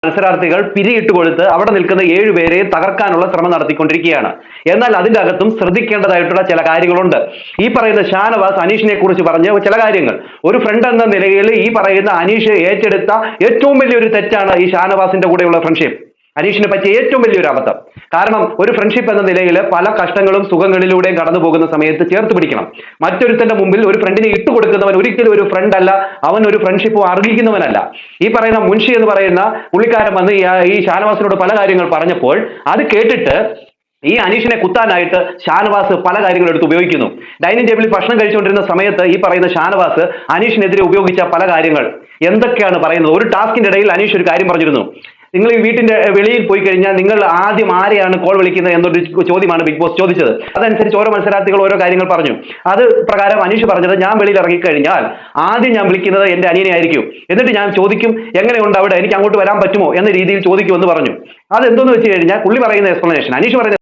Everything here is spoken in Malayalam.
മത്സരാർത്ഥികൾ പിരിയിട്ട് കൊടുത്ത് അവിടെ നിൽക്കുന്ന 7 പേരെയും തകർക്കാനുള്ള ശ്രമം നടത്തിക്കൊണ്ടിരിക്കുകയാണ്. എന്നാൽ അതിന്റെ അകത്തും ശ്രദ്ധിക്കേണ്ടതായിട്ടുള്ള ചില കാര്യങ്ങളുണ്ട്. ഈ പറയുന്ന ഷാനവാസ് അനീഷിനെ കുറിച്ച് പറഞ്ഞ ചില കാര്യങ്ങൾ, ഒരു ഫ്രണ്ട് എന്ന നിലയിൽ ഈ പറയുന്ന അനീഷ് ഏറ്റെടുത്ത ഏറ്റവും വലിയൊരു തെറ്റാണ് ഈ ഷാനവാസിന്റെ കൂടെയുള്ള ഫ്രണ്ട്ഷിപ്പ്. അനീഷിനെ പറ്റിയ ഏറ്റവും വലിയൊരു അബദ്ധം. കാരണം ഒരു ഫ്രണ്ട്ഷിപ്പ് എന്ന നിലയിൽ പല കഷ്ടങ്ങളും സുഖങ്ങളിലൂടെയും കടന്നു പോകുന്ന സമയത്ത് ചേർത്ത് പിടിക്കണം. മറ്റൊരുത്തന്റെ മുമ്പിൽ ഒരു ഫ്രണ്ടിനെ ഇട്ടുകൊടുക്കുന്നവൻ ഒരിക്കലും ഒരു ഫ്രണ്ട് അല്ല, അവൻ ഒരു ഫ്രണ്ട്ഷിപ്പ് അർഹിക്കുന്നവനല്ല. ഈ പറയുന്ന മുൻഷി എന്ന് പറയുന്ന പുള്ളിക്കാരൻ വന്ന് ഈ ഷാനവാസിനോട് പല കാര്യങ്ങൾ പറഞ്ഞപ്പോൾ അത് കേട്ടിട്ട് ഈ അനീഷിനെ കുത്താനായിട്ട് ഷാനവാസ് പല കാര്യങ്ങളും എടുത്ത് ഉപയോഗിക്കുന്നു. ഡൈനിങ് ടേബിളിൽ ഭക്ഷണം കഴിച്ചുകൊണ്ടിരുന്ന സമയത്ത് ഈ പറയുന്ന ഷാനവാസ് അനീഷിനെതിരെ ഉപയോഗിച്ച പല കാര്യങ്ങൾ എന്തൊക്കെയാണ് പറയുന്നത്. ഒരു ടാസ്കിന്റെ ഇടയിൽ അനീഷ് ഒരു കാര്യം പറഞ്ഞിരുന്നു, നിങ്ങൾ ഈ വീട്ടിന്റെ വെളിയിൽ പോയി കഴിഞ്ഞാൽ നിങ്ങൾ ആദ്യം ആരെയാണ് കോൾ വിളിക്കുന്നത് എന്നൊരു ചോദ്യമാണ് ബിഗ് ബോസ് ചോദിച്ചത്. അതനുസരിച്ച് ഓരോ മത്സരാർത്ഥികൾ ഓരോ കാര്യങ്ങൾ പറഞ്ഞു. അത് പ്രകാരം അനീഷ് പറഞ്ഞത്, ഞാൻ വെളിയിൽ ഇറങ്ങിക്കഴിഞ്ഞാൽ ആദ്യം ഞാൻ വിളിക്കുന്നത് എന്റെ അനിയനെ ആയിരിക്കും, എന്നിട്ട് ഞാൻ ചോദിക്കും എങ്ങനെയുണ്ട് അവിടെ, എനിക്ക് അങ്ങോട്ട് വരാൻ പറ്റുമോ എന്ന രീതിയിൽ ചോദിക്കുമെന്ന് പറഞ്ഞു. അതെന്തോന്ന് വെച്ച് കഴിഞ്ഞാൽ പുള്ളി പറയുന്ന എക്സ്പ്ലനേഷൻ, അനീഷ് പറയുന്ന